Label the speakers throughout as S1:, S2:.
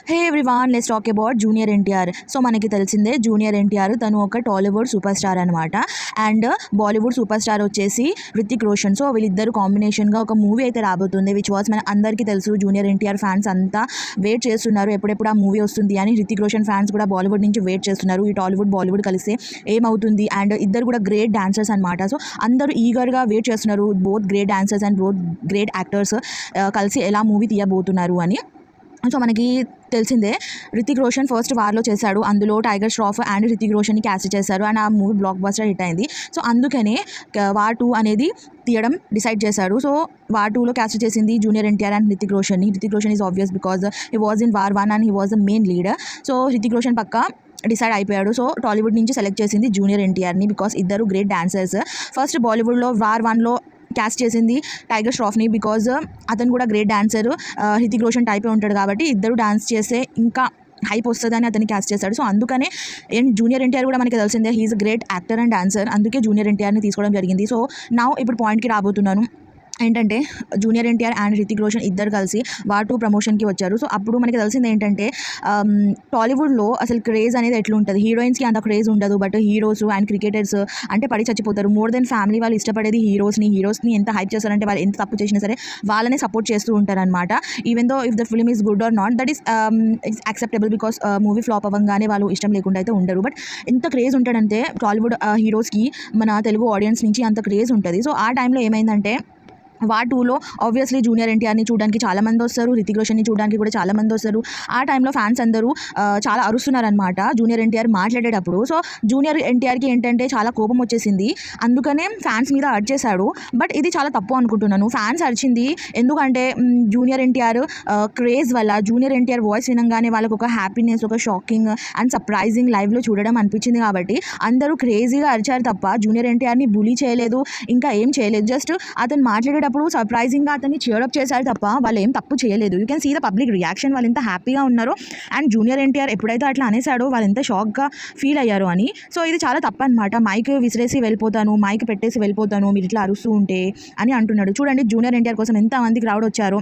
S1: Hey everyone, let's talk about junior NTR. So మనకి తెలిసిందే junior NTR తను ఒక టాలీవుడ్ సూపర్ స్టార్ అనమాట. అండ్ బాలీవుడ్ సూపర్ స్టార్ వచ్చేసి రితిక్ రోషన్. సో వీళ్ళిద్దరు కాంబినేషన్గా ఒక మూవీ అయితే రాబోతుంది, విచ్ వాస్ మన అందరికీ తెలుసు. జూనియర్ ఎన్టీఆర్ ఫ్యాన్స్ అంతా వెయిట్ చేస్తున్నారు ఎప్పుడెప్పుడు ఆ మూవీ వస్తుంది అని. రితిక్ రోషన్ ఫ్యాన్స్ కూడా బాలీవుడ్ నుంచి వెయిట్ చేస్తున్నారు, ఈ టాలీవుడ్ బాలీవుడ్ కలిస్తే ఏమవుతుంది. అండ్ ఇద్దరు కూడా గ్రేట్ డాన్సర్స్ అనమాట. సో అందరూ ఈగర్గా వెయిట్ చేస్తున్నారు, both great dancers and both great actors కలిసి ఎలా మూవీ తీయబోతున్నారు అని. సో మనకి తెలిసిందే రితిక్ రోషన్ ఫస్ట్ వార్లో చేశాడు, అందులో టైగర్ ష్రాఫ్ అండ్ రితిక్ రోషన్ని క్యాస్ట్ చేశారు అండ్ ఆ మూవీ బ్లాక్ బస్టర్ హిట్ అయింది. సో అందుకనే వార్ 2 అనేది తీయడం డిసైడ్ చేశాడు. సో వార్ 2లో క్యాస్ట్ చేసింది జూనియర్ ఎన్టీఆర్ అండ్ రితిక్ రోషన్ని. Hrithik Roshan is obvious because he was in War 1 and he was the main leader. So Hrithik Roshan పక్కా డిసైడ్ అయిపోయాడు. సో టాలీవుడ్ నుంచి సెలెక్ట్ చేసింది జూనియర్ ఎన్టీఆర్ని బికాస్ ఇద్దరు గ్రేట్ డాన్సర్స్. ఫస్ట్ బాలీవుడ్లో వార్ 1లో క్యాస్ట్ చేసింది టైగర్ ష్రాఫ్ని బికాజ్ అతను కూడా గ్రేట్ డాన్సర్, హితిక్ రోషన్ టైపే ఉంటాడు కాబట్టి ఇద్దరు డాన్స్ చేస్తే ఇంకా హైప్ వస్తుందని అతన్ని క్యాస్ట్ చేశాడు. సో అందుకనే జూనియర్ ఎన్టీఆర్ కూడా మనకి తెలిసిందే, he is a great actor and dancer, అందుకే జూనియర్ ఎన్టీఆర్ని తీసుకోవడం జరిగింది. సో నా ఇప్పుడు పాయింట్కి రాబోతున్నాను. ఏంటంటే జూనియర్ ఎన్టీఆర్ అండ్ రితిక్ రోషన్ ఇద్దరు కలిసి వార్ 2 ప్రమోషన్కి వచ్చారు. సో అప్పుడు మనకి తెలిసింది ఏంటంటే టాలీవుడ్లో అసలు క్రేజ్ అనేది ఎట్లుంటుంది, హీరోయిన్స్కి అంత క్రేజ్ ఉండదు, బట్ హీరోస్ అండ్ క్రికెటర్స్ అంటే పడి చచ్చిపోతారు. మోర్ దెన్ ఫ్యామిలీ వాళ్ళు ఇష్టపడేది హీరోస్ని ఎంత హైప్ చేస్తారంటే వాళ్ళు ఎంత తప్పు చేసినా సరే వాళ్ళనే సపోర్ట్ చేస్తూ ఉంటారనమాట. Even though if the film is good or not, that is acceptable because movie flop అవ్వగానే వాళ్ళు ఇష్టం లేకుండా అయితే ఉండరు. బట్ ఎంత క్రేజ్ ఉంటాడంటే టాలీవుడ్ హీరోస్కి మన తెలుగు ఆడియన్స్ నుంచి అంత క్రేజ్ ఉంటుంది. సో ఆ టైంలో ఏమైందంటే వార్ 2లో ఆబ్వియస్లీ జూనియర్ ఎన్టీఆర్ని చూడడానికి చాలామంది వస్తారు, రితిక్ రోషన్ని చూడడానికి కూడా చాలామంది వస్తారు. ఆ టైంలో ఫ్యాన్స్ అందరూ చాలా అరుస్తున్నారనమాట జూనియర్ ఎన్టీఆర్ మాట్లాడేటప్పుడు. సో జూనియర్ ఎన్టీఆర్కి ఏంటంటే చాలా కోపం వచ్చేసింది, అందుకనే ఫ్యాన్స్ మీద అరిచేశాడు. బట్ ఇది చాలా తప్పు అనుకుంటున్నాను. ఫ్యాన్స్ అరిచింది ఎందుకంటే జూనియర్ ఎన్టీఆర్ క్రేజ్ వల్ల, జూనియర్ ఎన్టీఆర్ వాయిస్ వినంగానే వాళ్ళకు ఒక హ్యాపీనెస్, ఒక షాకింగ్ అండ్ సర్ప్రైజింగ్ లైవ్లో చూడడం అనిపించింది కాబట్టి అందరూ క్రేజీగా అరిచారు తప్ప జూనియర్ ఎన్టీఆర్ని బులీ చేయలేదు, ఇంకా ఏం చేయలేదు. జస్ట్ అతను మాట్లాడేటప్పుడు సర్ప్రైజింగ్గా అతన్ని చీరప్ చేశారు తప్ప వాళ్ళు ఏం తప్పు చేయలేదు. You can see the public reaction, వాళ్ళు ఎంత హ్యాపీగా ఉన్నారో. అండ్ జూనియర్ ఎన్టీఆర్ ఎప్పుడైతే అట్లా అనేసాడో వాళ్ళు ఎంత షాక్గా ఫీల్ అయ్యారు అని. సో ఇది చాలా తప్పు అనమాట. మైక్ విసిరేసి వెళ్ళిపోతాను, మైక్ పెట్టేసి వెళ్ళిపోతాను మీరు ఇట్లా అరుస్తూ ఉంటే అని అంటున్నాడు. చూడండి జూనియర్ ఎన్టీఆర్ కోసం ఎంతమంది క్రౌడ్ వచ్చారు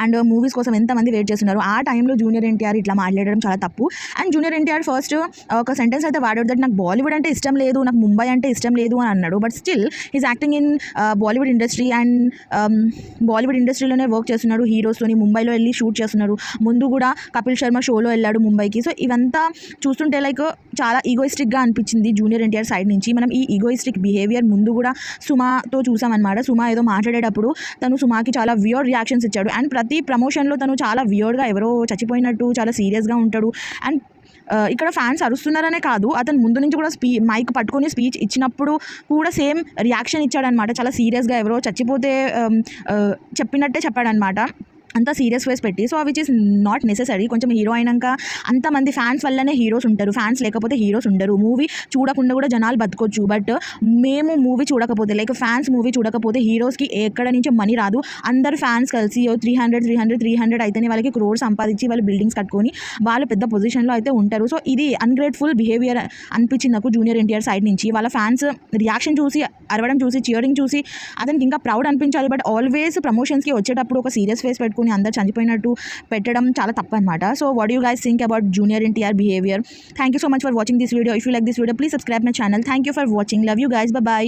S1: అండ్ మూవీస్ కోసం ఎంతమంది వెయిట్ చేస్తున్నారు. ఆ టైంలో జూనియర్ ఎన్టీఆర్ ఇట్లా మాట్లాడడం చాలా తప్పు. అండ్ జూనియర్ ఎన్టీఆర్ ఫస్ట్ ఒక సెంటెన్స్ అయితే వాడాడు, దట్ నాకు బాలీవుడ్ అంటే ఇష్టం లేదు, నాకు ముంబై అంటే ఇష్టం లేదు అని అన్నాడు. But still he's acting in Bollywood industry and Bollywood ఇండస్ట్రీలోనే వర్క్ చేస్తున్నాడు హీరోస్తోని. ముంబైలో వెళ్ళి షూట్ చేస్తున్నారు, ముందు కూడా కపిల్ శర్మ షోలో వెళ్ళాడు ముంబైకి. సో ఇవంతా చూస్తుంటే లైక్ చాలా ఈగోయిస్టిక్గా అనిపించింది జూనియర్ ఎన్టీఆర్ సైడ్ నుంచి. మనం ఈ ఈగోయిస్టిక్ బిహేవియర్ ముందు కూడా సుమాతో చూసామన్నమాట. సుమా ఏదో మాట్లాడేటప్పుడు తను సుమాకి చాలా వియర్డ్ రియాక్షన్స్ ఇచ్చాడు. అండ్ ప్రతి ప్రమోషన్లో తను చాలా వియర్డ్గా ఎవరో చచ్చిపోయినట్టు చాలా సీరియస్గా ఉంటాడు. అండ్ ఇక్కడ ఫ్యాన్స్ అరుస్తున్నారనే కాదు, అతను ముందు నుంచి కూడా మైక్ పట్టుకొని స్పీచ్ ఇచ్చినప్పుడు కూడా సేమ్ రియాక్షన్ ఇచ్చాడనమాట. చాలా సీరియస్గా ఎవరో చచ్చిపోతే చెప్పినట్టే చెప్పాడనమాట, అంత సీరియస్ ఫేస్ పెట్టి. So which is not necessary. కొంచెం హీరో అయినాక అంతమంది ఫ్యాన్స్ వల్లనే హీరోస్ ఉంటారు, ఫ్యాన్స్ లేకపోతే హీరోస్ ఉండరు. మూవీ చూడకుండా కూడా జనాలు బతకొచ్చు, బట్ మేము మూవీ చూడకపోతే లైక్ ఫ్యాన్స్ మూవీ చూడకపోతే హీరోస్కి ఎక్కడ నుంచి మనీ రాదు. అందరు ఫ్యాన్స్ కలిసి 300 అయితేనే వాళ్ళకి క్రోర్స్ సంపాదించి వాళ్ళు బిల్డింగ్స్ కట్టుకొని వాళ్ళు పెద్ద పొజిషన్లో అయితే ఉంటారు. సో ఇది అన్గ్రేట్ఫుల్ బిహేవియర్ అనిపించింది నాకు జూనియర్ ఎన్టీఆర్ సైడ్ నుంచి. వాళ్ళ ఫ్యాన్స్ రియాక్షన్ చూసి, అరవడం చూసి, చియరింగ్ చూసి అతనికి ఇంకా ప్రౌడ్ అనిపించాలి. బట్ ఆల్వేస్ ప్రమోషన్స్కి వచ్చేటప్పుడు ఒక సీరియస్ ఫేస్ పెట్టుకుని అందరు చనిపోయినట్టు పెట్టడం చాలా తప్పు అనమాట. So what you guys think about junior NTR behaviour? Thank you so much for watching this video. If you like this video please subscribe my channel. Thank you for watching. Love you guys. By.